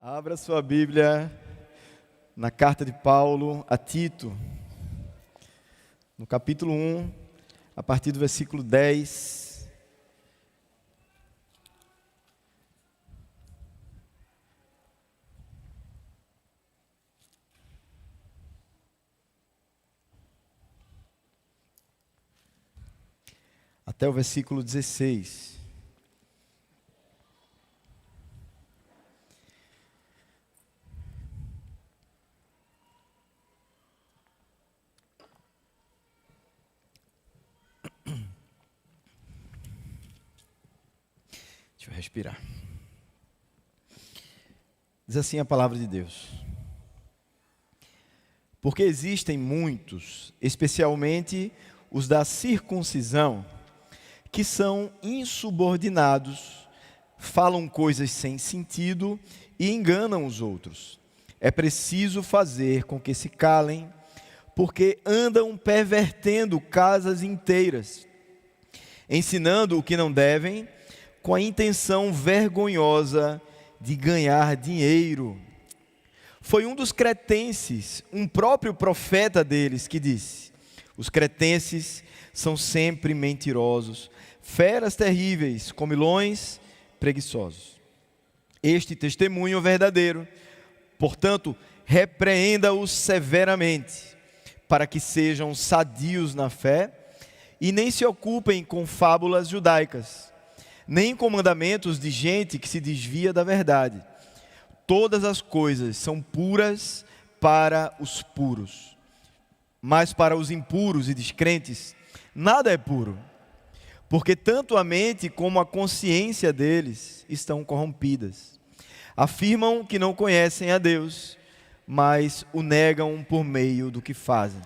Abra sua Bíblia na carta de Paulo a Tito, no capítulo 1, a partir do versículo 10. Até o versículo 16. Deixa eu respirar. Diz assim a palavra de Deus: porque existem muitos, especialmente os da circuncisão, que são insubordinados, falam coisas sem sentido e enganam os outros. É preciso fazer com que se calem, porque andam pervertendo casas inteiras, ensinando o que não devem, com a intenção vergonhosa de ganhar dinheiro. Foi um dos cretenses, um próprio profeta deles, que disse: os cretenses são sempre mentirosos, feras terríveis, comilões, preguiçosos. Este testemunho é verdadeiro, portanto, repreenda-os severamente, para que sejam sadios na fé e nem se ocupem com fábulas judaicas, nem com mandamentos de gente que se desvia da verdade. Todas as coisas são puras para os puros, mas para os impuros e descrentes, nada é puro, porque tanto a mente como a consciência deles estão corrompidas. Afirmam que não conhecem a Deus, mas o negam por meio do que fazem.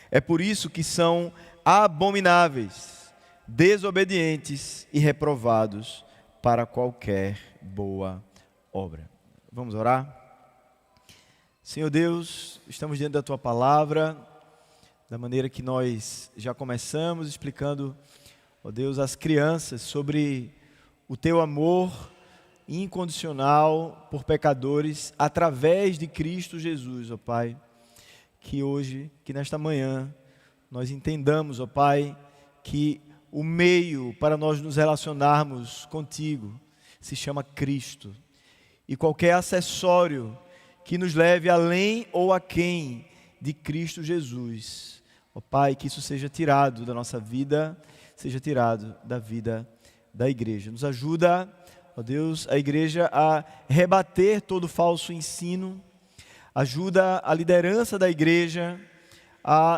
É por isso que são abomináveis, desobedientes e reprovados para qualquer boa obra. Vamos orar? Senhor Deus, estamos diante da Tua Palavra, da maneira que nós já começamos explicando, ó Deus, às crianças sobre o Teu amor incondicional por pecadores através de Cristo Jesus, ó Pai. Que hoje, que nesta manhã, nós entendamos, ó Pai, que o meio para nós nos relacionarmos contigo se chama Cristo. E qualquer acessório que nos leve além ou aquém de Cristo Jesus, ó Pai, que isso seja tirado da nossa vida, seja tirado da vida da igreja. Nos ajuda, ó Deus, a igreja a rebater todo falso ensino. Ajuda a liderança da igreja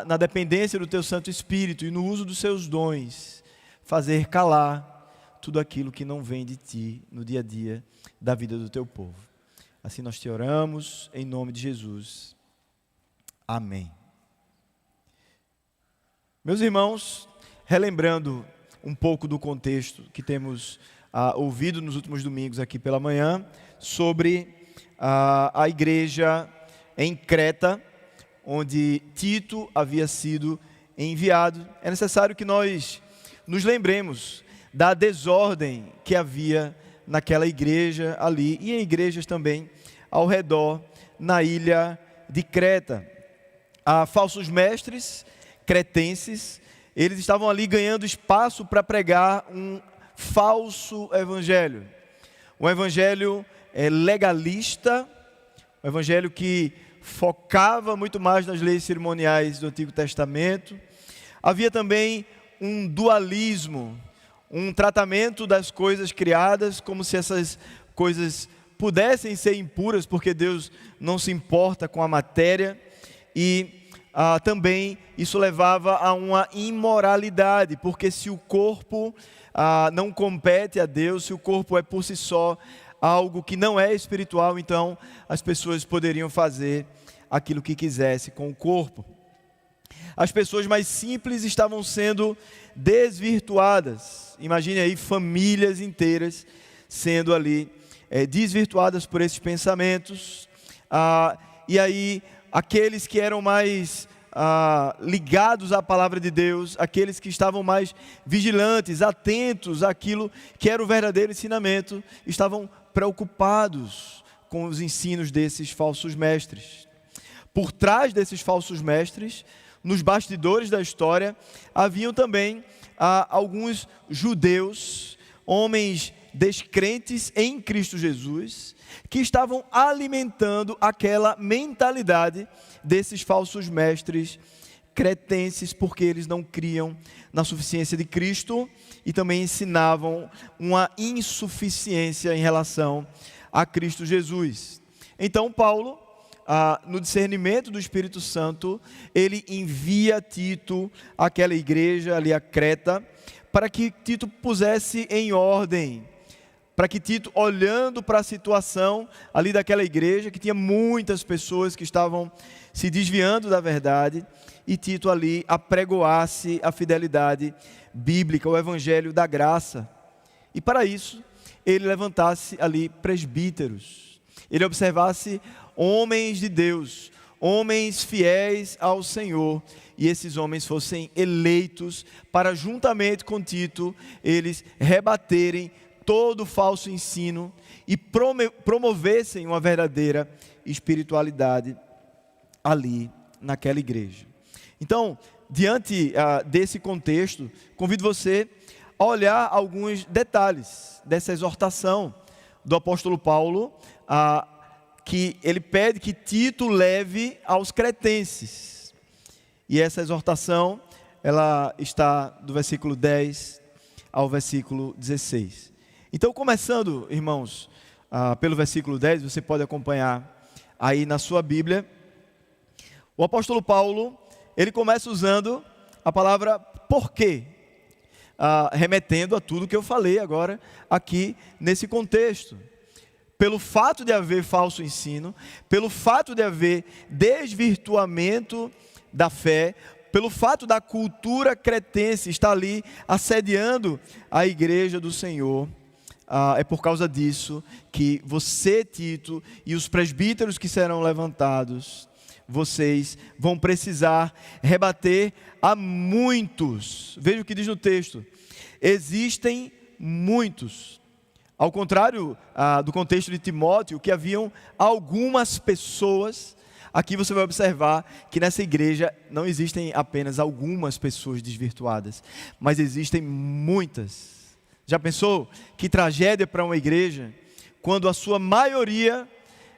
na dependência do Teu Santo Espírito e no uso dos Seus dons, fazer calar tudo aquilo que não vem de Ti no dia a dia da vida do Teu povo. Assim nós te oramos, em nome de Jesus. Amém. Meus irmãos, relembrando um pouco do contexto que temos ouvido nos últimos domingos aqui pela manhã, sobre a igreja em Creta, onde Tito havia sido enviado, é necessário que nós nos lembremos da desordem que havia naquela igreja ali e em igrejas também ao redor na ilha de Creta. Há falsos mestres cretenses, eles estavam ali ganhando espaço para pregar um falso evangelho, um evangelho legalista, um evangelho que focava muito mais nas leis cerimoniais do Antigo Testamento. Havia também um dualismo, um tratamento das coisas criadas como se essas coisas pudessem ser impuras, porque Deus não se importa com a matéria, e também isso levava a uma imoralidade, porque se o corpo não compete a Deus, se o corpo é por si só algo que não é espiritual, então as pessoas poderiam fazer aquilo que quisesse com o corpo. As pessoas mais simples estavam sendo desvirtuadas. Imagine aí famílias inteiras sendo ali desvirtuadas por esses pensamentos. E aí aqueles que eram mais ligados à palavra de Deus, aqueles que estavam mais vigilantes, atentos àquilo que era o verdadeiro ensinamento, estavam preocupados com os ensinos desses falsos mestres. Por trás desses falsos mestres, nos bastidores da história, haviam também alguns judeus, homens descrentes em Cristo Jesus, que estavam alimentando aquela mentalidade desses falsos mestres cretenses, porque eles não criam na suficiência de Cristo e também ensinavam uma insuficiência em relação a Cristo Jesus. Então Paulo, no discernimento do Espírito Santo, ele envia Tito àquela igreja ali a Creta, para que Tito pusesse em ordem, para que Tito, olhando para a situação ali daquela igreja, que tinha muitas pessoas que estavam se desviando da verdade, e Tito ali apregoasse a fidelidade bíblica, o evangelho da graça. E para isso, ele levantasse ali presbíteros, ele observasse homens de Deus, homens fiéis ao Senhor, e esses homens fossem eleitos para, juntamente com Tito, eles rebaterem todo falso ensino e promovessem uma verdadeira espiritualidade ali naquela igreja. Então, diante desse contexto, convido você a olhar alguns detalhes dessa exortação do apóstolo Paulo, que ele pede que Tito leve aos cretenses. E essa exortação, ela está do versículo 10 ao versículo 16. Então, começando, irmãos, pelo versículo 10, você pode acompanhar aí na sua Bíblia. O apóstolo Paulo, ele começa usando a palavra porquê, remetendo a tudo que eu falei agora aqui nesse contexto. Pelo fato de haver falso ensino, pelo fato de haver desvirtuamento da fé, pelo fato da cultura cretense estar ali assediando a igreja do Senhor, é por causa disso que você, Tito, e os presbíteros que serão levantados, vocês vão precisar rebater a muitos. Veja o que diz no texto: existem muitos. Ao contrário do contexto de Timóteo, que haviam algumas pessoas, aqui você vai observar que nessa igreja não existem apenas algumas pessoas desvirtuadas, mas existem muitas. Já pensou que tragédia para uma igreja, quando a sua maioria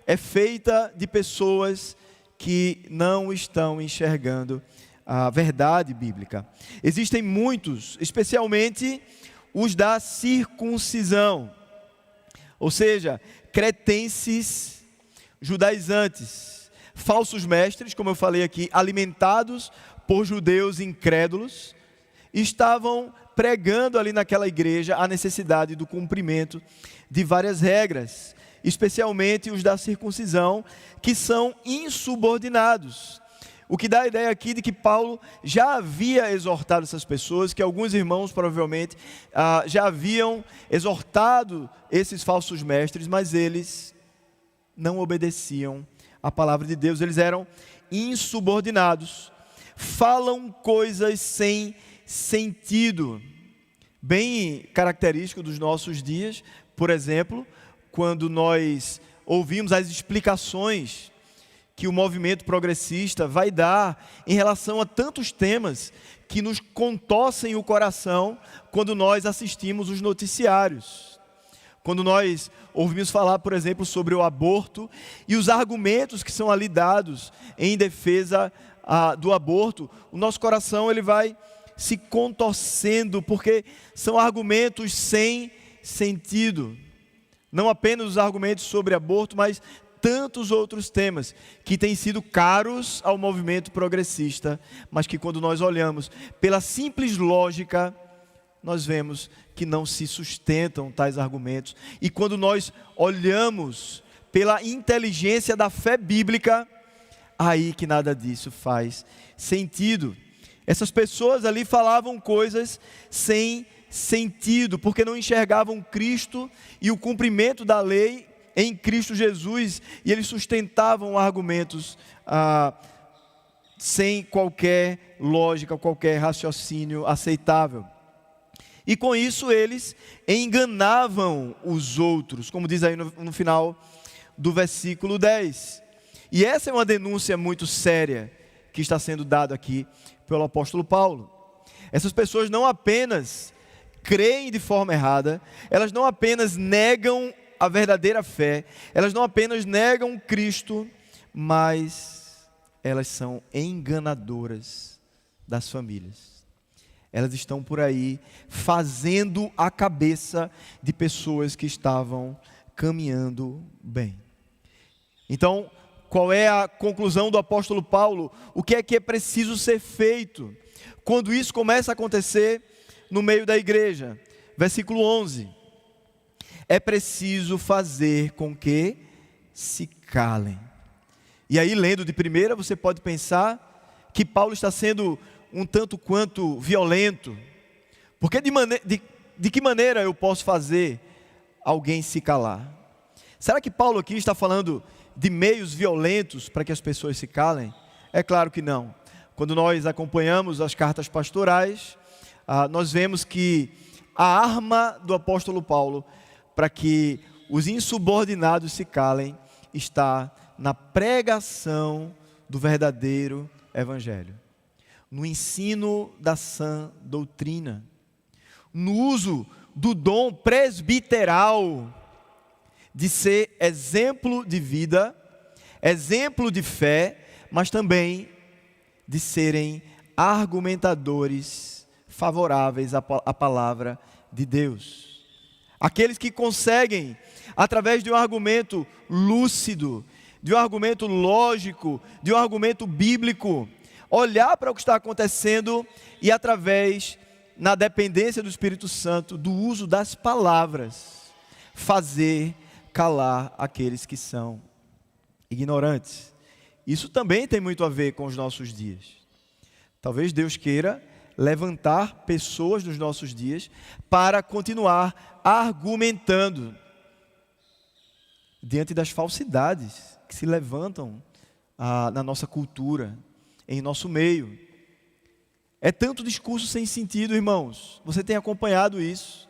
é feita de pessoas que não estão enxergando a verdade bíblica? Existem muitos, especialmente os da circuncisão, ou seja, cretenses, judaizantes, falsos mestres, como eu falei aqui, alimentados por judeus incrédulos, estavam pregando ali naquela igreja a necessidade do cumprimento de várias regras, especialmente os da circuncisão, que são insubordinados. O que dá a ideia aqui de que Paulo já havia exortado essas pessoas, que alguns irmãos provavelmente já haviam exortado esses falsos mestres, mas eles não obedeciam à palavra de Deus, eles eram insubordinados, falam coisas sem sentido, bem característico dos nossos dias. Por exemplo, quando nós ouvimos as explicações que o movimento progressista vai dar em relação a tantos temas que nos contorcem o coração quando nós assistimos os noticiários. Quando nós ouvimos falar, por exemplo, sobre o aborto e os argumentos que são ali dados em defesa do aborto, o nosso coração ele vai se contorcendo, porque são argumentos sem sentido. Não apenas os argumentos sobre aborto, mas tantos outros temas que têm sido caros ao movimento progressista, mas que quando nós olhamos pela simples lógica, nós vemos que não se sustentam tais argumentos. E quando nós olhamos pela inteligência da fé bíblica, aí que nada disso faz sentido. Essas pessoas ali falavam coisas sem sentido, porque não enxergavam Cristo e o cumprimento da lei em Cristo Jesus, e eles sustentavam argumentos sem qualquer lógica, qualquer raciocínio aceitável. E com isso eles enganavam os outros, como diz aí no final do versículo 10. E essa é uma denúncia muito séria que está sendo dada aqui pelo apóstolo Paulo. Essas pessoas não apenas creem de forma errada, elas não apenas negam a verdadeira fé, elas não apenas negam Cristo, mas elas são enganadoras das famílias. Elas estão por aí fazendo a cabeça de pessoas que estavam caminhando bem. Então, qual é a conclusão do apóstolo Paulo? O que é preciso ser feito quando isso começa a acontecer no meio da igreja? Versículo 11. É preciso fazer com que se calem. E aí, lendo de primeira, você pode pensar que Paulo está sendo um tanto quanto violento. Porque de que maneira eu posso fazer alguém se calar? Será que Paulo aqui está falando de meios violentos para que as pessoas se calem? É claro que não. Quando nós acompanhamos as cartas pastorais, nós vemos que a arma do apóstolo Paulo para que os insubordinados se calem está na pregação do verdadeiro evangelho, no ensino da sã doutrina, no uso do dom presbiteral de ser exemplo de vida, exemplo de fé, mas também de serem argumentadores favoráveis à palavra de Deus. Aqueles que conseguem, através de um argumento lúcido, de um argumento lógico, de um argumento bíblico, olhar para o que está acontecendo e através, na dependência do Espírito Santo, do uso das palavras, fazer calar aqueles que são ignorantes. Isso também tem muito a ver com os nossos dias. Talvez Deus queira levantar pessoas nos nossos dias para continuar argumentando diante das falsidades que se levantam na nossa cultura, em nosso meio. É tanto discurso sem sentido, irmãos. Você tem acompanhado isso.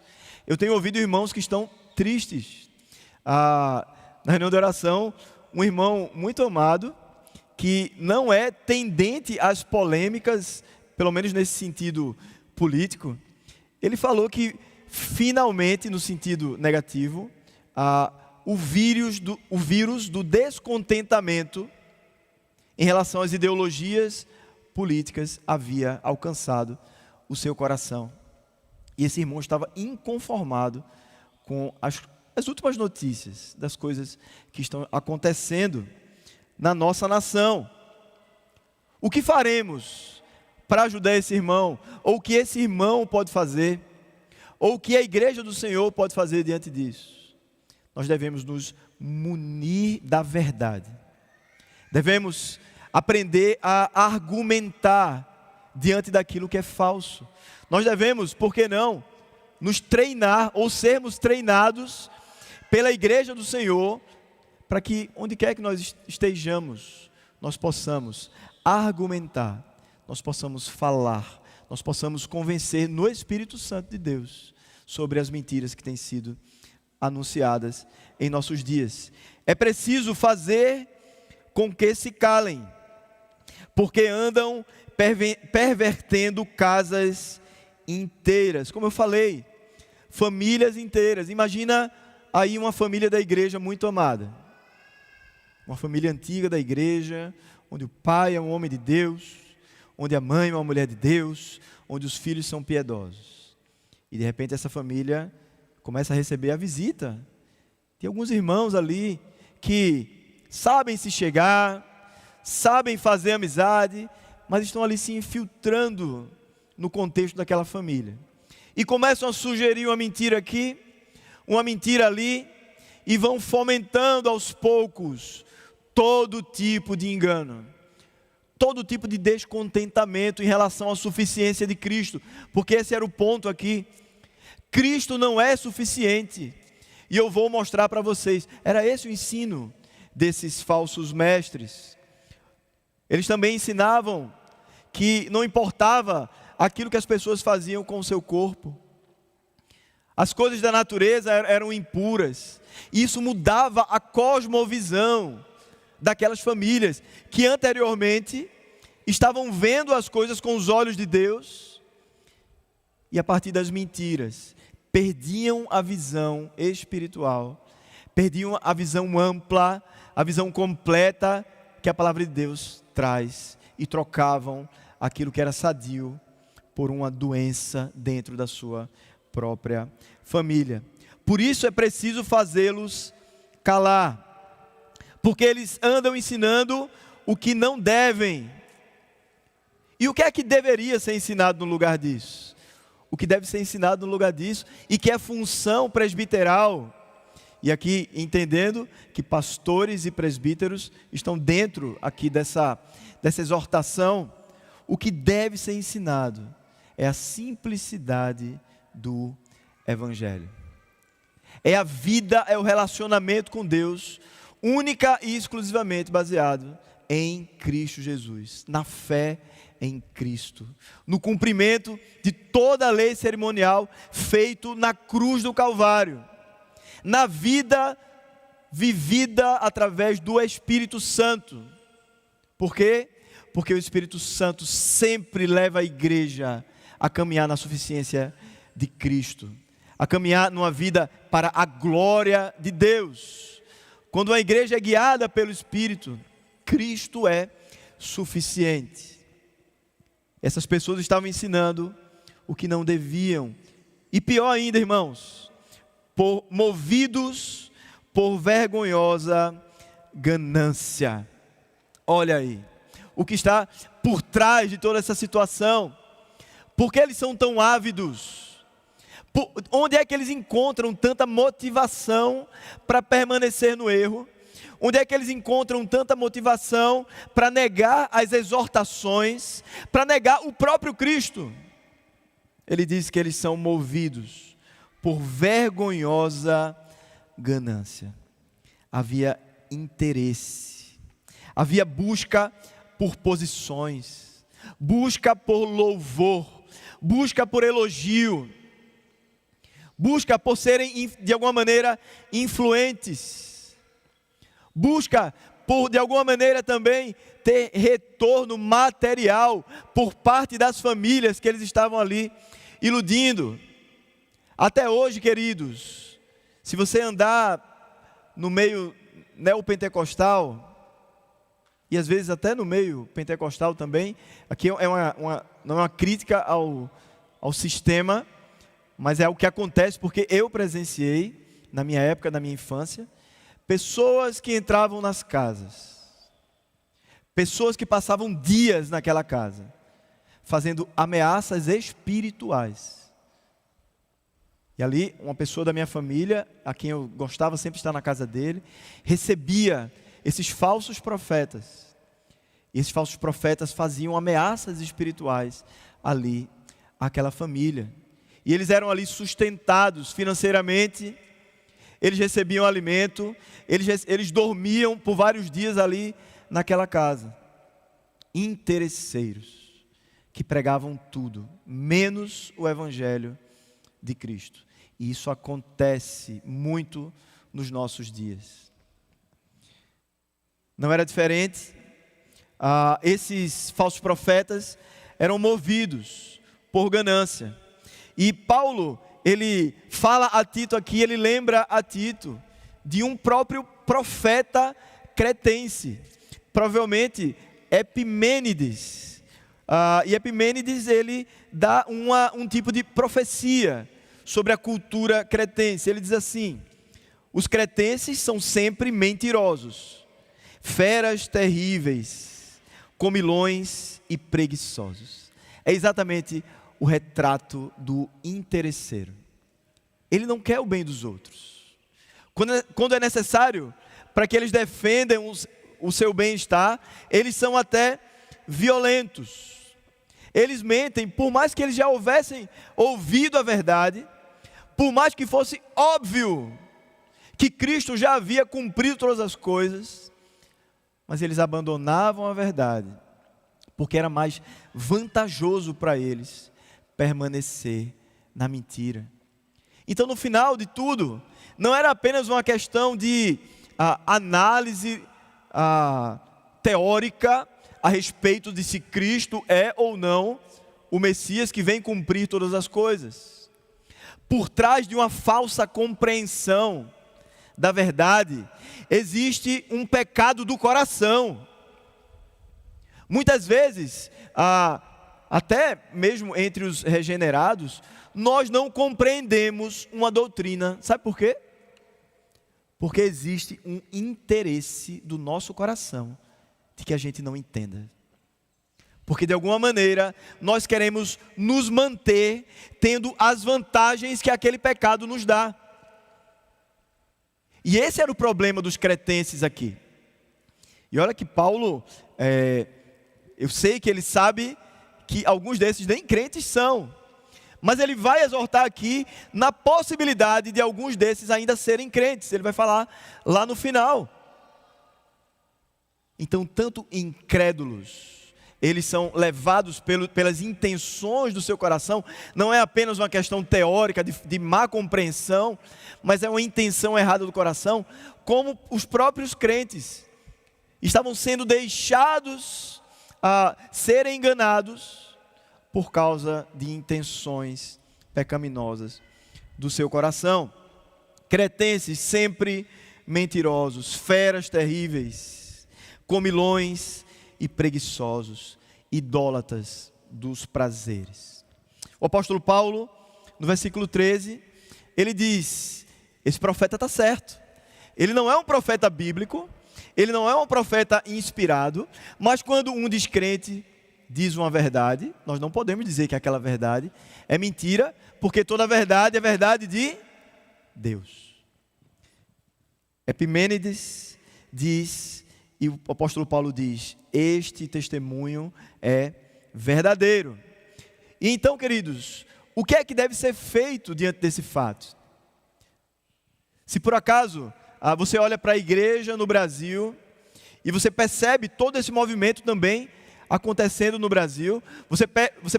Eu tenho ouvido irmãos que estão tristes. Na reunião de oração, um irmão muito amado, que não é tendente às polêmicas, pelo menos nesse sentido político, ele falou que finalmente, no sentido negativo, o vírus do descontentamento em relação às ideologias políticas havia alcançado o seu coração. E esse irmão estava inconformado com as últimas notícias das coisas que estão acontecendo na nossa nação. O que faremos para ajudar esse irmão? Ou o que esse irmão pode fazer? Ou o que a igreja do Senhor pode fazer diante disso? Nós devemos nos munir da verdade. Devemos aprender a argumentar diante daquilo que é falso. Nós devemos, por que não, nos treinar ou sermos treinados pela igreja do Senhor, para que onde quer que nós estejamos, nós possamos argumentar, nós possamos falar, nós possamos convencer no Espírito Santo de Deus sobre as mentiras que têm sido anunciadas em nossos dias. É preciso fazer com que se calem, porque andam pervertendo casas inteiras. Como eu falei, famílias inteiras. Imagina aí uma família da igreja muito amada, uma família antiga da igreja, onde o pai é um homem de Deus, onde a mãe é uma mulher de Deus, onde os filhos são piedosos. E de repente essa família começa a receber a visita. Tem alguns irmãos ali que sabem se chegar, sabem fazer amizade, mas estão ali se infiltrando no contexto daquela família. E começam a sugerir uma mentira aqui, uma mentira ali, e vão fomentando aos poucos todo tipo de engano, todo tipo de descontentamento em relação à suficiência de Cristo, porque esse era o ponto aqui. Cristo não é suficiente, e eu vou mostrar para vocês. Era esse o ensino desses falsos mestres. Eles também ensinavam que não importava aquilo que as pessoas faziam com o seu corpo, As coisas da natureza eram impuras. Isso mudava a cosmovisão daquelas famílias que anteriormente estavam vendo as coisas com os olhos de Deus e a partir das mentiras perdiam a visão espiritual, perdiam a visão ampla, a visão completa que a palavra de Deus traz e trocavam aquilo que era sadio por uma doença dentro da sua própria família. Por isso é preciso fazê-los calar, porque eles andam ensinando o que não devem. E o que é que deveria ser ensinado no lugar disso? O que deve ser ensinado no lugar disso e que é função presbiteral. E aqui entendendo que pastores e presbíteros estão dentro aqui dessa exortação, o que deve ser ensinado é a simplicidade do Evangelho. É a vida, é o relacionamento com Deus, única e exclusivamente baseado em Cristo Jesus, na fé em Cristo, no cumprimento de toda a lei cerimonial feito na cruz do Calvário, na vida vivida através do Espírito Santo. Por quê? Porque o Espírito Santo sempre leva a igreja a caminhar na suficiência de Cristo, a caminhar numa vida para a glória de Deus. Quando a igreja é guiada pelo Espírito, Cristo é suficiente. Essas pessoas estavam ensinando o que não deviam. E pior ainda, irmãos, movidos por vergonhosa ganância. Olha aí, o que está por trás de toda essa situação. Por que eles são tão ávidos? Onde é que eles encontram tanta motivação para permanecer no erro? Onde é que eles encontram tanta motivação para negar as exortações, para negar o próprio Cristo? Ele diz que eles são movidos por vergonhosa ganância. Havia interesse, havia busca por posições, busca por louvor, busca por elogio, busca por serem de alguma maneira influentes, busca por de alguma maneira também ter retorno material por parte das famílias que eles estavam ali iludindo. Até hoje, queridos, se você andar no meio neopentecostal, e às vezes até no meio pentecostal também, aqui não é uma crítica ao sistema, mas é o que acontece porque eu presenciei, na minha época, na minha infância, pessoas que entravam nas casas, pessoas que passavam dias naquela casa, fazendo ameaças espirituais. E ali, uma pessoa da minha família, a quem eu gostava sempre de estar na casa dele, recebia esses falsos profetas. E esses falsos profetas faziam ameaças espirituais ali àquela família. E eles eram ali sustentados financeiramente, eles recebiam alimento, eles dormiam por vários dias ali naquela casa. Interesseiros, que pregavam tudo, menos o Evangelho de Cristo. E isso acontece muito nos nossos dias. Não era diferente. Esses falsos profetas eram movidos por ganância. E Paulo, ele fala a Tito aqui, ele lembra a Tito de um próprio profeta cretense, provavelmente Epimênides. E Epimênides, ele dá um tipo de profecia sobre a cultura cretense. Ele diz assim: os cretenses são sempre mentirosos, feras terríveis, comilões e preguiçosos. É exatamente o retrato do interesseiro. Ele não quer o bem dos outros. Quando é necessário para que eles defendam o seu bem-estar, eles são até violentos. Eles mentem, por mais que eles já houvessem ouvido a verdade, por mais que fosse óbvio que Cristo já havia cumprido todas as coisas, mas eles abandonavam a verdade, porque era mais vantajoso para eles permanecer na mentira. Então, no final de tudo, não era apenas uma questão de análise teórica a respeito de se Cristo é ou não o Messias que vem cumprir todas as coisas. Por trás de uma falsa compreensão da verdade, existe um pecado do coração. Muitas vezes, até mesmo entre os regenerados, nós não compreendemos uma doutrina. Sabe por quê? Porque existe um interesse do nosso coração de que a gente não entenda. Porque de alguma maneira nós queremos nos manter tendo as vantagens que aquele pecado nos dá. E esse era o problema dos cretenses aqui. E olha que Paulo, eu sei que ele sabe que alguns desses nem crentes são. Mas ele vai exortar aqui na possibilidade de alguns desses ainda serem crentes. Ele vai falar lá no final. Então, tanto incrédulos, eles são levados pelas intenções do seu coração. Não é apenas uma questão teórica de má compreensão, mas é uma intenção errada do coração. Como os próprios crentes estavam sendo deixados a serem enganados por causa de intenções pecaminosas do seu coração. Cretenses sempre mentirosos, feras terríveis, comilões e preguiçosos, idólatras dos prazeres. O apóstolo Paulo, no versículo 13, ele diz: esse profeta está certo. Ele não é um profeta bíblico, ele não é um profeta inspirado, mas quando um descrente diz uma verdade, nós não podemos dizer que aquela verdade é mentira, porque toda verdade é verdade de Deus. Epimênides diz, e o apóstolo Paulo diz: este testemunho é verdadeiro. E então, queridos, o que é que deve ser feito diante desse fato? Se por acaso você olha para a igreja no Brasil e você percebe todo esse movimento também acontecendo no Brasil, você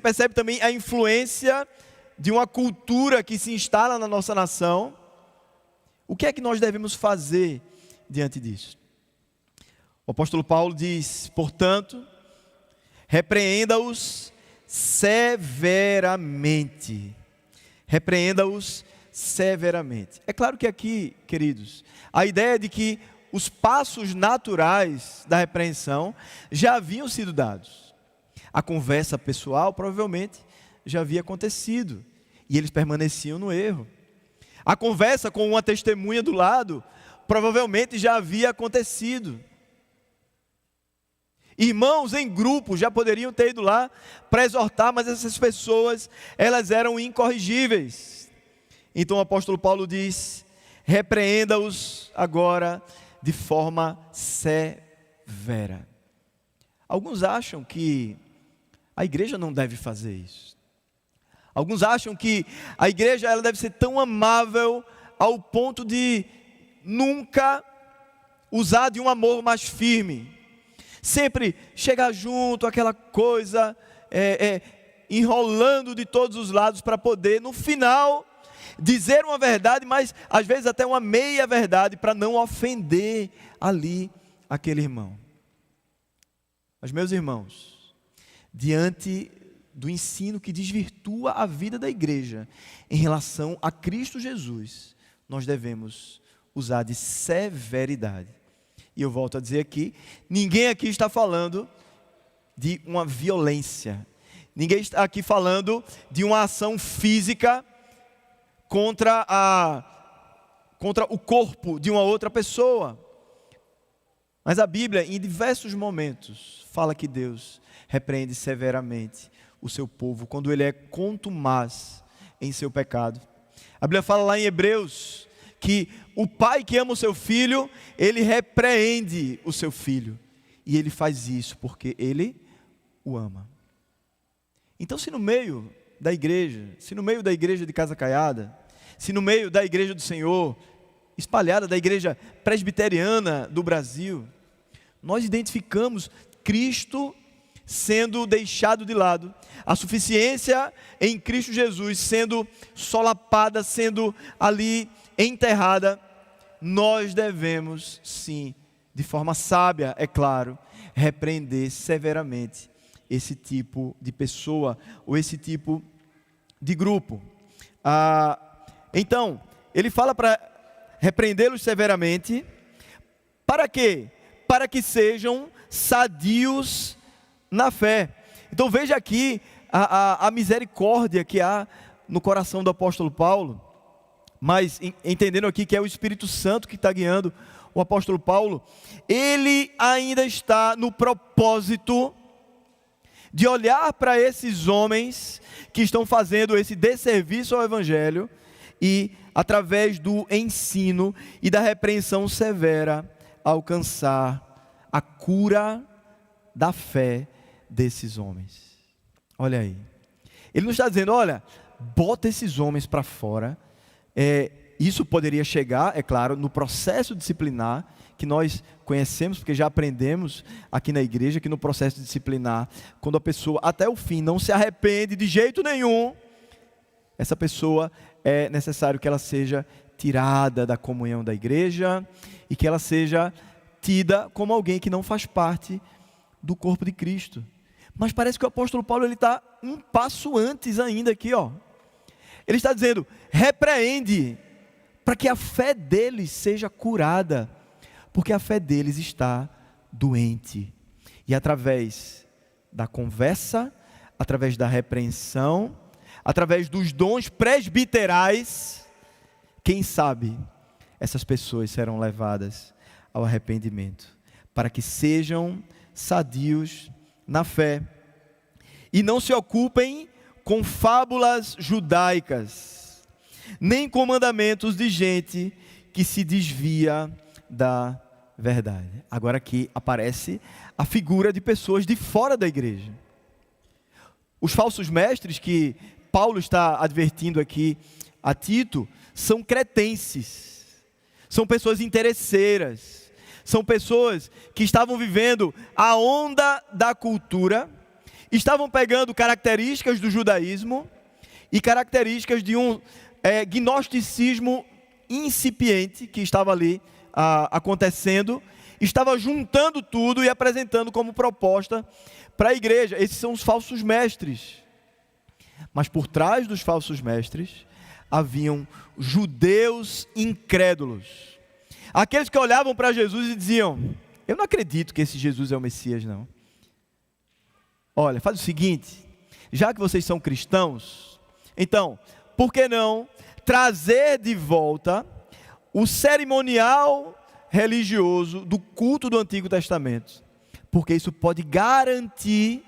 percebe também a influência de uma cultura que se instala na nossa nação. O que é que nós devemos fazer diante disso? O apóstolo Paulo diz: portanto, repreenda-os severamente. Repreenda-os severamente. É claro que aqui, queridos, a ideia é de que os passos naturais da repreensão já haviam sido dados. A conversa pessoal provavelmente já havia acontecido e eles permaneciam no erro. A conversa com uma testemunha do lado provavelmente já havia acontecido. Irmãos em grupo já poderiam ter ido lá para exortar, mas essas pessoas, elas eram incorrigíveis. Então o apóstolo Paulo diz: repreenda-os agora de forma severa. Alguns acham que a igreja não deve fazer isso. Alguns acham que a igreja ela deve ser tão amável ao ponto de nunca usar de um amor mais firme. Sempre chegar junto, aquela coisa, enrolando de todos os lados para poder, no final, dizer uma verdade, mas às vezes até uma meia verdade, para não ofender ali aquele irmão. Mas, meus irmãos, diante do ensino que desvirtua a vida da igreja em relação a Cristo Jesus, nós devemos usar de severidade. E eu volto a dizer aqui, ninguém aqui está falando de uma violência. Ninguém está aqui falando de uma ação física contra o corpo de uma outra pessoa. Mas a Bíblia, em diversos momentos, fala que Deus repreende severamente o seu povo quando ele é contumaz em seu pecado. A Bíblia fala lá em Hebreus que o pai que ama o seu filho, ele repreende o seu filho. E ele faz isso porque ele o ama. Então, se no meio da igreja, se no meio da igreja de Casa Caiada, se no meio da igreja do Senhor, espalhada da igreja presbiteriana do Brasil, nós identificamos Cristo sendo deixado de lado, a suficiência em Cristo Jesus sendo solapada, sendo ali enterrada, nós devemos sim, de forma sábia, é claro, repreender severamente esse tipo de pessoa ou esse tipo de grupo. Então, ele fala para repreendê-los severamente. Para quê? Para que sejam sadios na fé. Então veja aqui a misericórdia que há no coração do apóstolo Paulo, mas entendendo aqui que é o Espírito Santo que está guiando o apóstolo Paulo, ele ainda está no propósito de olhar para esses homens que estão fazendo esse desserviço ao Evangelho e, através do ensino e da repreensão severa, alcançar a cura da fé desses homens. Olha aí, ele não está dizendo, olha, bota esses homens para fora. Isso poderia chegar, é claro, no processo disciplinar, que nós conhecemos, porque já aprendemos aqui na igreja, que no processo disciplinar, quando a pessoa até o fim não se arrepende de jeito nenhum, essa pessoa é necessário que ela seja tirada da comunhão da igreja, e que ela seja tida como alguém que não faz parte do corpo de Cristo. Mas parece que o apóstolo Paulo está um passo antes ainda aqui, ó. Ele está dizendo, repreende, para que a fé deles seja curada, porque a fé deles está doente. E através da conversa, através da repreensão, através dos dons presbiterais, quem sabe essas pessoas serão levadas ao arrependimento, para que sejam sadios na fé, e não se ocupem com fábulas judaicas, nem com mandamentos de gente que se desvia da verdade. Agora aqui aparece a figura de pessoas de fora da igreja. Os falsos mestres que Paulo está advertindo aqui a Tito, são cretenses, são pessoas interesseiras, são pessoas que estavam vivendo a onda da cultura, estavam pegando características do judaísmo e características de um gnosticismo incipiente que estava ali acontecendo, estava juntando tudo e apresentando como proposta para a igreja. Esses são os falsos mestres. Mas por trás dos falsos mestres haviam judeus incrédulos, aqueles que olhavam para Jesus e diziam, eu não acredito que esse Jesus é o Messias não. Olha, faz o seguinte, já que vocês são cristãos, então, por que não trazer de volta o cerimonial religioso do culto do Antigo Testamento? Porque isso pode garantir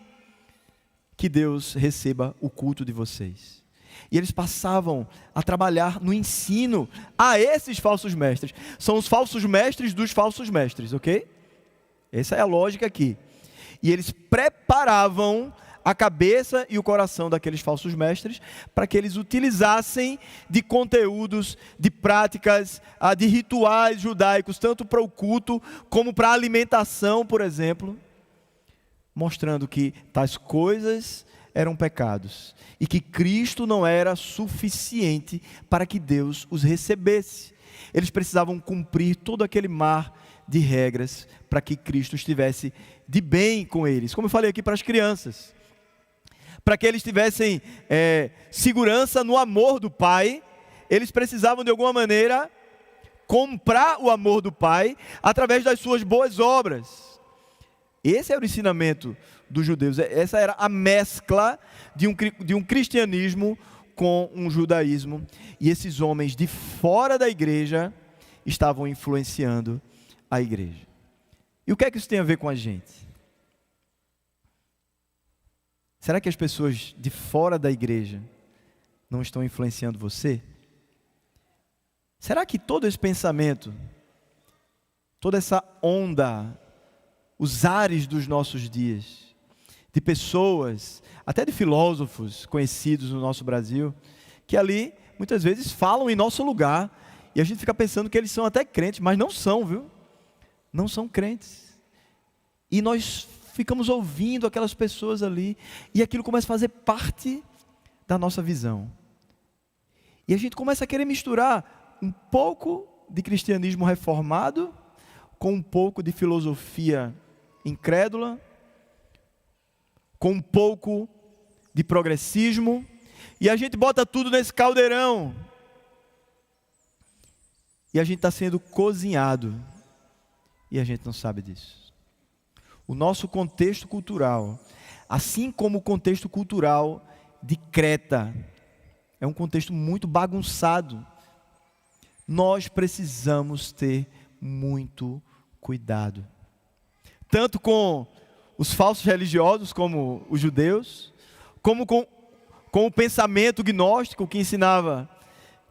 que Deus receba o culto de vocês. E eles passavam a trabalhar no ensino a esses falsos mestres. São os falsos mestres dos falsos mestres, ok? Essa é a lógica aqui. E eles preparavam a cabeça e o coração daqueles falsos mestres para que eles utilizassem de conteúdos, de práticas, de rituais judaicos, tanto para o culto como para a alimentação, por exemplo, mostrando que tais coisas eram pecados e que Cristo não era suficiente para que Deus os recebesse. Eles precisavam cumprir todo aquele mar de regras para que Cristo estivesse de bem com eles. Como eu falei aqui para as crianças, para que eles tivessem segurança no amor do Pai, eles precisavam de alguma maneira comprar o amor do Pai através das suas boas obras. Esse era o ensinamento dos judeus, essa era a mescla de um cristianismo com um judaísmo, e esses homens de fora da igreja estavam influenciando a igreja. E o que é que isso tem a ver com a gente? Será que as pessoas de fora da igreja não estão influenciando você? Será que todo esse pensamento, toda essa onda, os ares dos nossos dias, de pessoas, até de filósofos conhecidos no nosso Brasil, que ali muitas vezes falam em nosso lugar, e a gente fica pensando que eles são até crentes, mas não são, viu? Não são crentes. E nós ficamos ouvindo aquelas pessoas ali, e aquilo começa a fazer parte da nossa visão. E a gente começa a querer misturar um pouco de cristianismo reformado com um pouco de filosofia incrédula, com um pouco de progressismo, e a gente bota tudo nesse caldeirão. E a gente está sendo cozinhado, e a gente não sabe disso. O nosso contexto cultural, assim como o contexto cultural de Creta, é um contexto muito bagunçado. Nós precisamos ter muito cuidado, tanto com os falsos religiosos, como os judeus, como com o pensamento gnóstico, que ensinava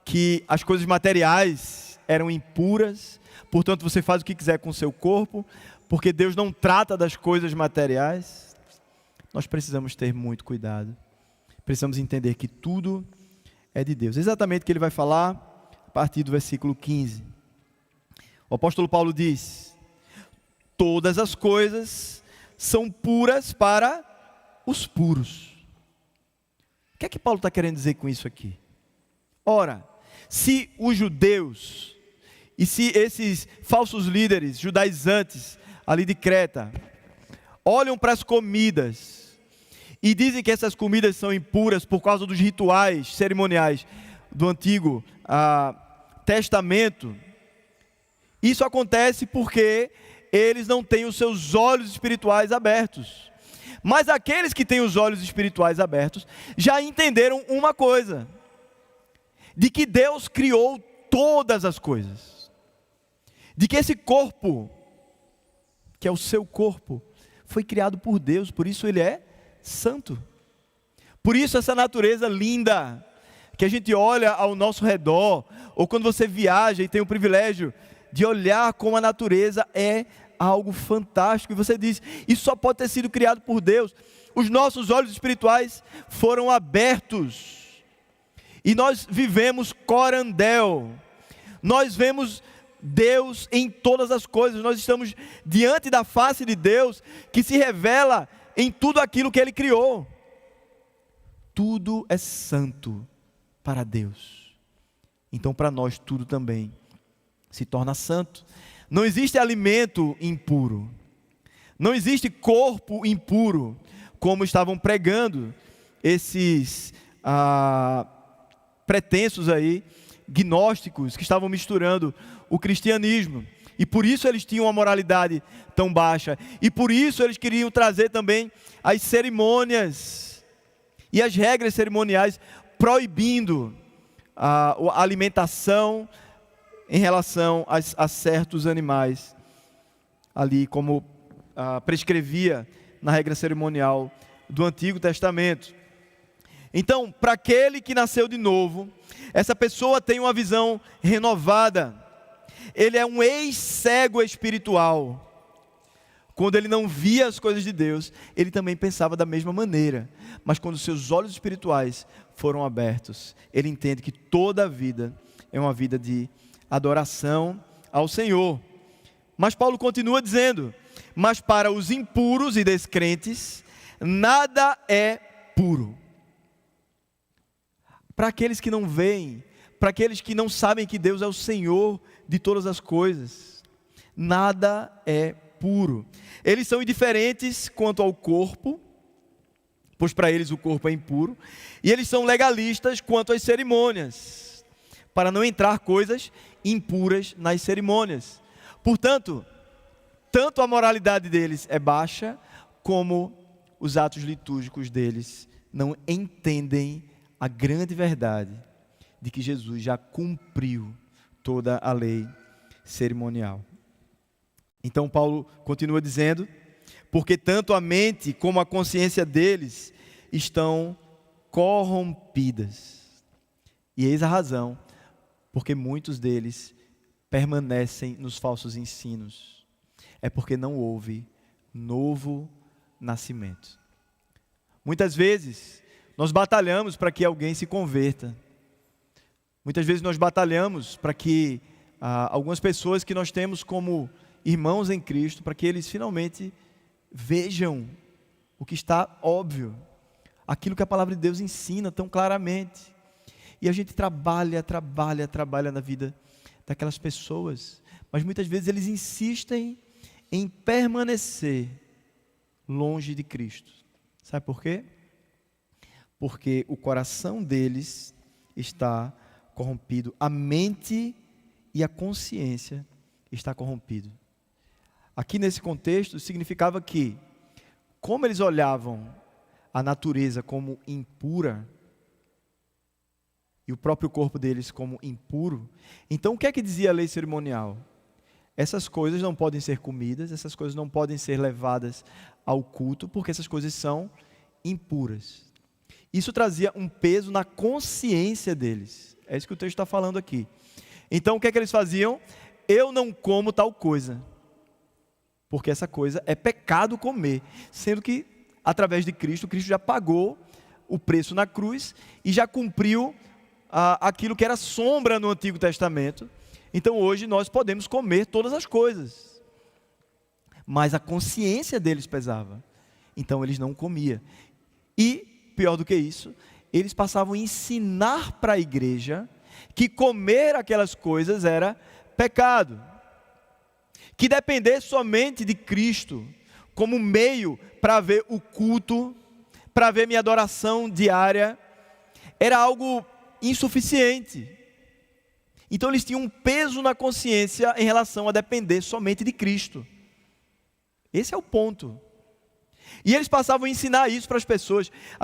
que as coisas materiais eram impuras, portanto você faz o que quiser com o seu corpo, porque Deus não trata das coisas materiais. Nós precisamos ter muito cuidado, precisamos entender que tudo é de Deus. Exatamente o que ele vai falar a partir do versículo 15. O apóstolo Paulo diz: todas as coisas são puras para os puros. O que é que Paulo está querendo dizer com isso aqui? Ora, se os judeus e se esses falsos líderes judaizantes ali de Creta olham para as comidas e dizem que essas comidas são impuras por causa dos rituais cerimoniais do Antigo Testamento, isso acontece porque eles não têm os seus olhos espirituais abertos. Mas aqueles que têm os olhos espirituais abertos já entenderam uma coisa: de que Deus criou todas as coisas, de que esse corpo, que é o seu corpo, foi criado por Deus, por isso ele é santo. Por isso essa natureza linda, que a gente olha ao nosso redor, ou quando você viaja e tem o privilégio de olhar como a natureza é algo fantástico, e você diz, isso só pode ter sido criado por Deus. Os nossos olhos espirituais foram abertos, e nós vivemos corandel, nós vemos Deus em todas as coisas, nós estamos diante da face de Deus, que se revela em tudo aquilo que Ele criou. Tudo é santo para Deus, então para nós tudo também se torna santo. Não existe alimento impuro, não existe corpo impuro, como estavam pregando esses pretensos aí, gnósticos, que estavam misturando o cristianismo, e por isso eles tinham uma moralidade tão baixa, e por isso eles queriam trazer também as cerimônias e as regras cerimoniais, proibindo a alimentação em relação a certos animais, ali como prescrevia na regra cerimonial do Antigo Testamento. Então, para aquele que nasceu de novo, essa pessoa tem uma visão renovada. Ele é um ex-cego espiritual. Quando ele não via as coisas de Deus, ele também pensava da mesma maneira. Mas quando seus olhos espirituais foram abertos, ele entende que toda a vida é uma vida de adoração ao Senhor. Mas Paulo continua dizendo: mas para os impuros e descrentes, nada é puro. Para aqueles que não veem, para aqueles que não sabem que Deus é o Senhor de todas as coisas, nada é puro. Eles são indiferentes quanto ao corpo, pois para eles o corpo é impuro, e eles são legalistas quanto às cerimônias, para não entrar coisas impuras nas cerimônias. Portanto, tanto a moralidade deles é baixa, como os atos litúrgicos deles não entendem a grande verdade de que Jesus já cumpriu toda a lei cerimonial. Então Paulo continua dizendo: porque tanto a mente como a consciência deles estão corrompidas. E eis a razão, porque muitos deles permanecem nos falsos ensinos. É porque não houve novo nascimento. Muitas vezes nós batalhamos para que alguém se converta. Muitas vezes nós batalhamos para que algumas pessoas que nós temos como irmãos em Cristo, para que eles finalmente Vejam o que está óbvio, aquilo que a palavra de Deus ensina tão claramente. E a gente trabalha na vida daquelas pessoas, mas muitas vezes eles insistem em permanecer longe de Cristo. Sabe por quê? Porque o coração deles está corrompido, a mente e a consciência está corrompido. Aqui nesse contexto significava que, como eles olhavam a natureza como impura e o próprio corpo deles como impuro, então o que é que dizia a lei cerimonial? Essas coisas não podem ser comidas, essas coisas não podem ser levadas ao culto, porque essas coisas são impuras. Isso trazia um peso na consciência deles. É isso que o texto está falando aqui. Então o que é que eles faziam? Eu não como tal coisa, porque essa coisa é pecado comer, sendo que através de Cristo, Cristo já pagou o preço na cruz e já cumpriu aquilo que era sombra no Antigo Testamento. Então hoje nós podemos comer todas as coisas, mas a consciência deles pesava, então eles não comiam. E pior do que isso, eles passavam a ensinar para a igreja que comer aquelas coisas era pecado, que depender somente de Cristo como meio para ver o culto, para ver minha adoração diária, era algo insuficiente. Então eles tinham um peso na consciência em relação a depender somente de Cristo. Esse é o ponto. E eles passavam a ensinar isso para as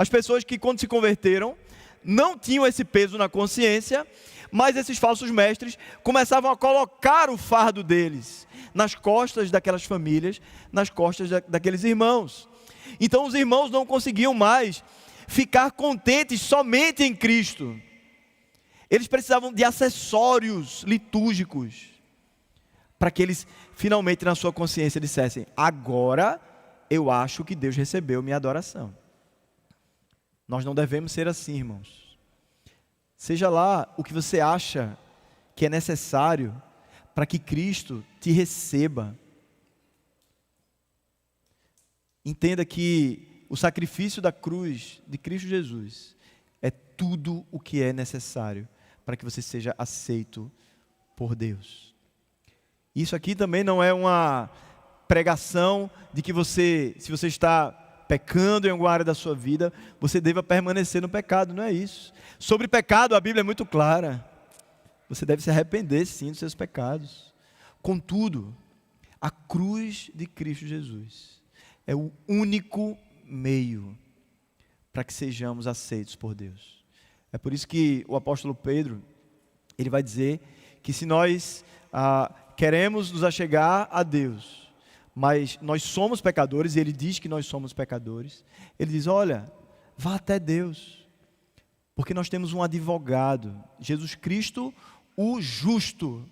pessoas que quando se converteram, não tinham esse peso na consciência, mas esses falsos mestres começavam a colocar o fardo deles nas costas daquelas famílias, nas costas daqueles irmãos. Então os irmãos não conseguiam mais ficar contentes somente em Cristo. Eles precisavam de acessórios litúrgicos, para que eles finalmente na sua consciência dissessem: agora eu acho que Deus recebeu minha adoração. Nós não devemos ser assim, irmãos. Seja lá o que você acha que é necessário para que Cristo te receba. Entenda que o sacrifício da cruz de Cristo Jesus é tudo o que é necessário para que você seja aceito por Deus. Isso aqui também não é uma pregação de que você, se você está pecando em alguma área da sua vida, você deva permanecer no pecado, não é isso. Sobre pecado, a Bíblia é muito clara. Você deve se arrepender, sim, dos seus pecados. Contudo, a cruz de Cristo Jesus é o único meio para que sejamos aceitos por Deus. É por isso que o apóstolo Pedro, ele vai dizer que se nós queremos nos achegar a Deus, mas nós somos pecadores, e ele diz que nós somos pecadores, ele diz: olha, vá até Deus, porque nós temos um advogado, Jesus Cristo, o justo,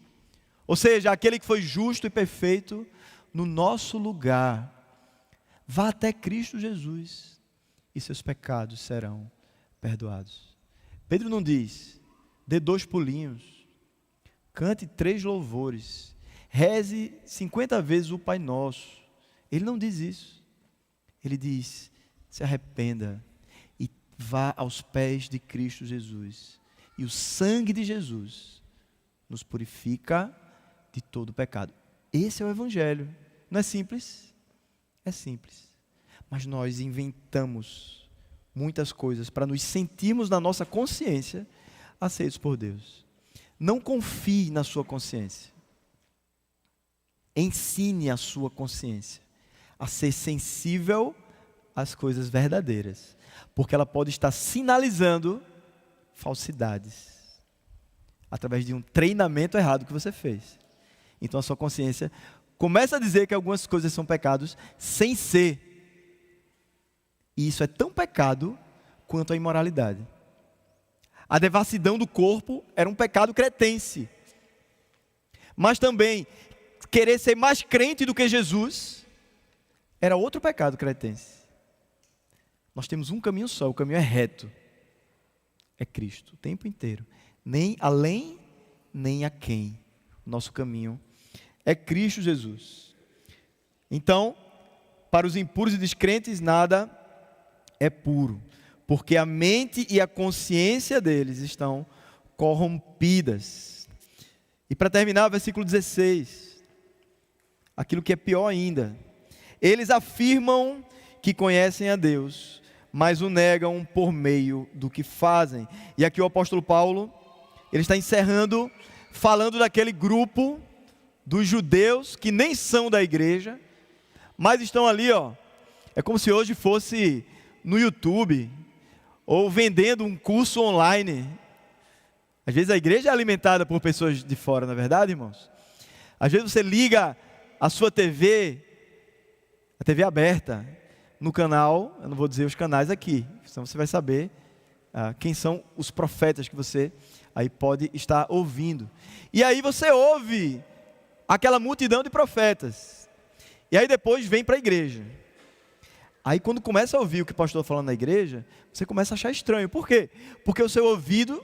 ou seja, aquele que foi justo e perfeito no nosso lugar. Vá até Cristo Jesus e seus pecados serão perdoados. Pedro não diz: dê 2 pulinhos, cante 3 louvores, reze 50 vezes o Pai Nosso. Ele não diz isso. Ele diz: se arrependa e vá aos pés de Cristo Jesus. E o sangue de Jesus nos purifica de todo pecado. Esse é o Evangelho. Não é simples? É simples. Mas nós inventamos muitas coisas para nos sentirmos na nossa consciência aceitos por Deus. Não confie na sua consciência. Ensine a sua consciência a ser sensível às coisas verdadeiras, porque ela pode estar sinalizando falsidades através de um treinamento errado que você fez. Então a sua consciência começa a dizer que algumas coisas são pecados sem ser. E isso é tão pecado quanto a imoralidade. A devassidão do corpo era um pecado cretense. Mas também querer ser mais crente do que Jesus era outro pecado cretense. Nós temos um caminho só, o caminho é reto. É Cristo, o tempo inteiro. Nem além, nem aquém. O nosso caminho é Cristo Jesus. Então, para os impuros e descrentes nada é puro, porque a mente e a consciência deles estão corrompidas. E para terminar, versículo 16, aquilo que é pior ainda: eles afirmam que conhecem a Deus, mas o negam por meio do que fazem. E aqui o apóstolo Paulo, ele está encerrando, falando daquele grupo dos judeus que nem são da igreja, mas estão ali, é como se hoje fosse no YouTube, ou vendendo um curso online. Às vezes a igreja é alimentada por pessoas de fora, não é verdade, irmãos? Às vezes você liga a sua TV, a TV aberta, no canal, eu não vou dizer os canais aqui, senão você vai saber quem são os profetas que você aí pode estar ouvindo. E aí você ouve aquela multidão de profetas, e aí depois vem para a igreja. Aí quando começa a ouvir o que o pastor está falando na igreja, você começa a achar estranho. Por quê? Porque o seu ouvido,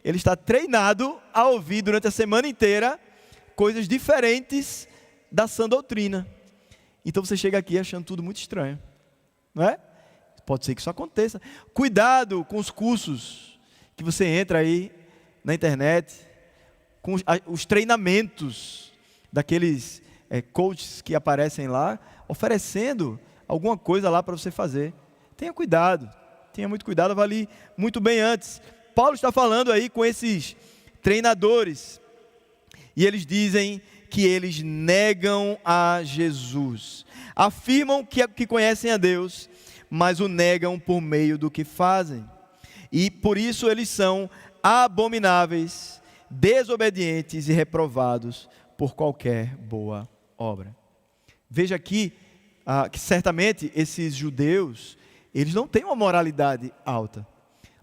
ele está treinado a ouvir durante a semana inteira coisas diferentes da sã doutrina. Então você chega aqui achando tudo muito estranho, não é? Pode ser que isso aconteça. Cuidado com os cursos que você entra aí na internet, com os treinamentos daqueles coaches que aparecem lá, oferecendo alguma coisa lá para você fazer. Tenha cuidado, tenha muito cuidado, avalie muito bem antes. Paulo está falando aí com esses treinadores, e eles dizem que eles negam a Jesus. Afirmam que conhecem a Deus, mas o negam por meio do que fazem. E por isso eles são abomináveis, desobedientes e reprovados por qualquer boa obra. Veja aqui que certamente esses judeus, eles não têm uma moralidade alta.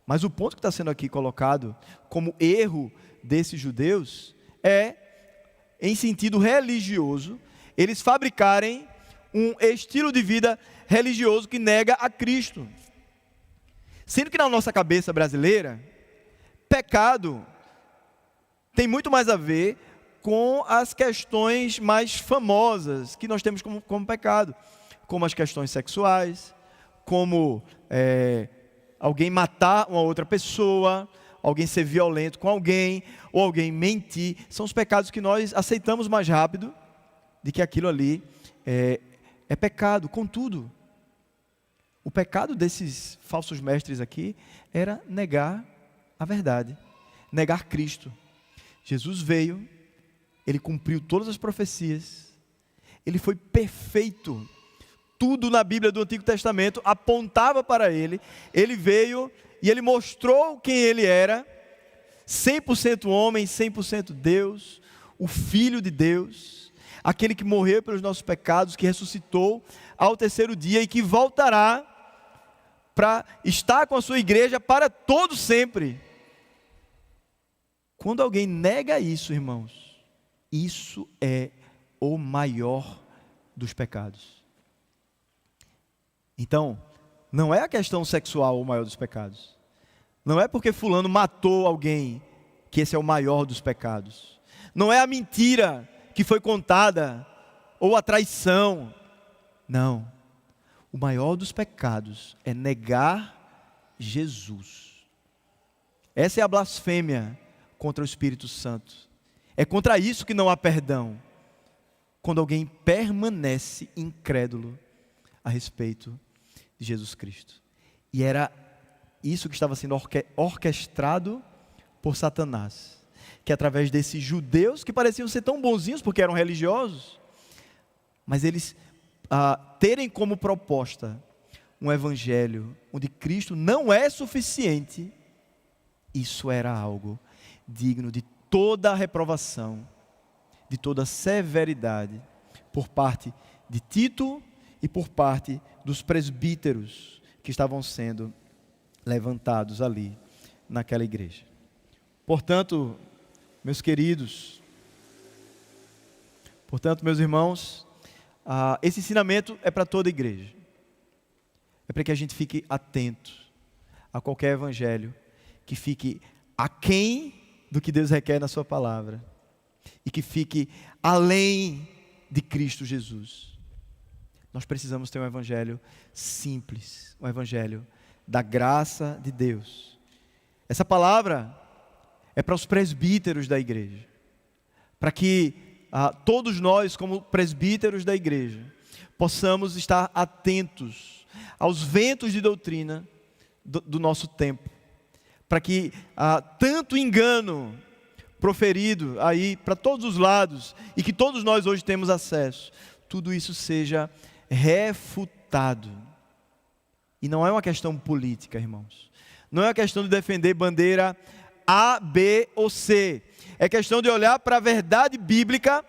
Mas o ponto que está sendo aqui colocado como erro desses judeus é, em sentido religioso, eles fabricarem um estilo de vida religioso que nega a Cristo. Sendo que na nossa cabeça brasileira, pecado tem muito mais a ver com as questões mais famosas que nós temos como pecado, como as questões sexuais, como alguém matar uma outra pessoa, alguém ser violento com alguém, ou alguém mentir. São os pecados que nós aceitamos mais rápido de que aquilo ali é pecado. Contudo, o pecado desses falsos mestres aqui era negar a verdade, negar Cristo. Jesus veio, ele cumpriu todas as profecias, ele foi perfeito. Tudo na Bíblia do Antigo Testamento apontava para ele. Ele veio e ele mostrou quem ele era, 100% homem, 100% Deus, o Filho de Deus, aquele que morreu pelos nossos pecados, que ressuscitou ao terceiro dia e que voltará para estar com a sua igreja para todo sempre. Quando alguém nega isso, irmãos, isso é o maior dos pecados. Então, não é a questão sexual o maior dos pecados. Não é porque fulano matou alguém que esse é o maior dos pecados. Não é a mentira que foi contada ou a traição. Não. O maior dos pecados é negar Jesus. Essa é a blasfêmia contra o Espírito Santo. É contra isso que não há perdão. Quando alguém permanece incrédulo a respeito de Jesus Cristo. E era isso que estava sendo orquestrado por Satanás, que através desses judeus que pareciam ser tão bonzinhos porque eram religiosos, mas eles terem como proposta um evangelho onde Cristo não é suficiente, isso era algo digno de toda a reprovação, de toda a severidade por parte de Tito e por parte dos presbíteros que estavam sendo levantados ali naquela igreja. Portanto, meus queridos, meus irmãos, esse ensinamento é para toda a igreja. É para que a gente fique atento a qualquer evangelho que fique aquém do que Deus requer na sua palavra e que fique além de Cristo Jesus. Nós precisamos ter um evangelho simples, um evangelho da graça de Deus. Essa palavra é para os presbíteros da igreja, para que todos nós, como presbíteros da igreja, possamos estar atentos aos ventos de doutrina do nosso tempo, para que tanto engano proferido aí para todos os lados, e que todos nós hoje temos acesso, tudo isso seja refutado. E não é uma questão política, irmãos. Não é uma questão de defender bandeira A, B ou C. É questão de olhar para a verdade bíblica,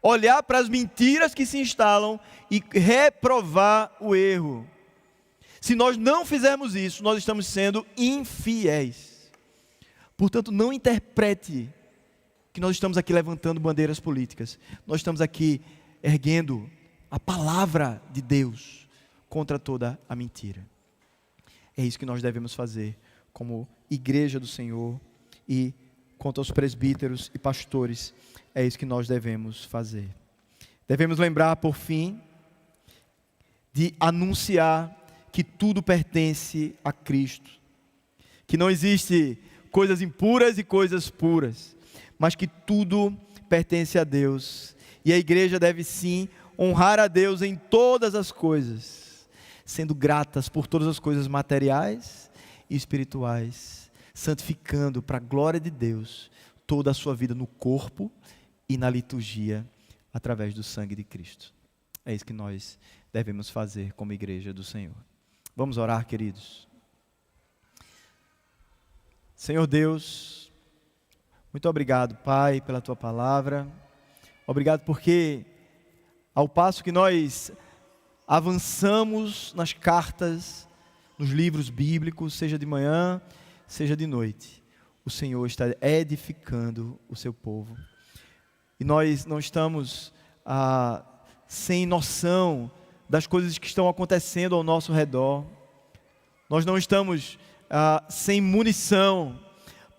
olhar para as mentiras que se instalam e reprovar o erro. Se nós não fizermos isso, nós estamos sendo infiéis. Portanto, não interprete que nós estamos aqui levantando bandeiras políticas. Nós estamos aqui erguendo a palavra de Deus contra toda a mentira. É isso que nós devemos fazer como igreja do Senhor, e quanto aos presbíteros e pastores, é isso que nós devemos fazer. Devemos lembrar, por fim, de anunciar que tudo pertence a Cristo, que não existe coisas impuras e coisas puras, mas que tudo pertence a Deus, e a igreja deve sim honrar a Deus em todas as coisas, sendo gratas por todas as coisas materiais e espirituais, santificando para a glória de Deus toda a sua vida no corpo e na liturgia, através do sangue de Cristo. É isso que nós devemos fazer como igreja do Senhor. Vamos orar, queridos. Senhor Deus, muito obrigado, Pai, pela Tua palavra. Obrigado porque, ao passo que nós avançamos nas cartas, nos livros bíblicos, seja de manhã, seja de noite, o Senhor está edificando o seu povo. E nós não estamos sem noção das coisas que estão acontecendo ao nosso redor. Nós não estamos sem munição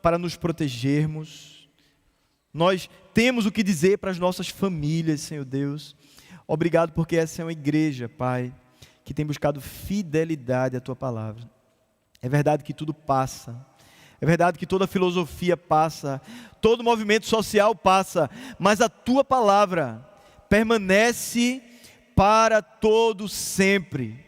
para nos protegermos. Nós temos o que dizer para as nossas famílias, Senhor Deus. Obrigado porque essa é uma igreja, Pai, que tem buscado fidelidade à Tua palavra. É verdade que tudo passa. É verdade que toda filosofia passa, todo movimento social passa, mas a Tua palavra permanece para todo sempre.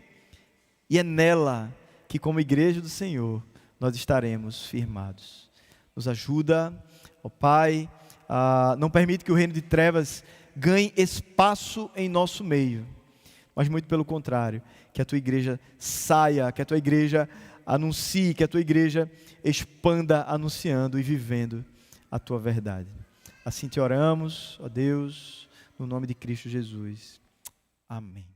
E é nela que, como igreja do Senhor, nós estaremos firmados. Nos ajuda, ó Pai, não permite que o reino de trevas ganhe espaço em nosso meio, mas muito pelo contrário, que a Tua igreja saia, que a Tua igreja anuncie, que a Tua igreja expanda anunciando e vivendo a Tua verdade. Assim te oramos, ó Deus, no nome de Cristo Jesus. Amém.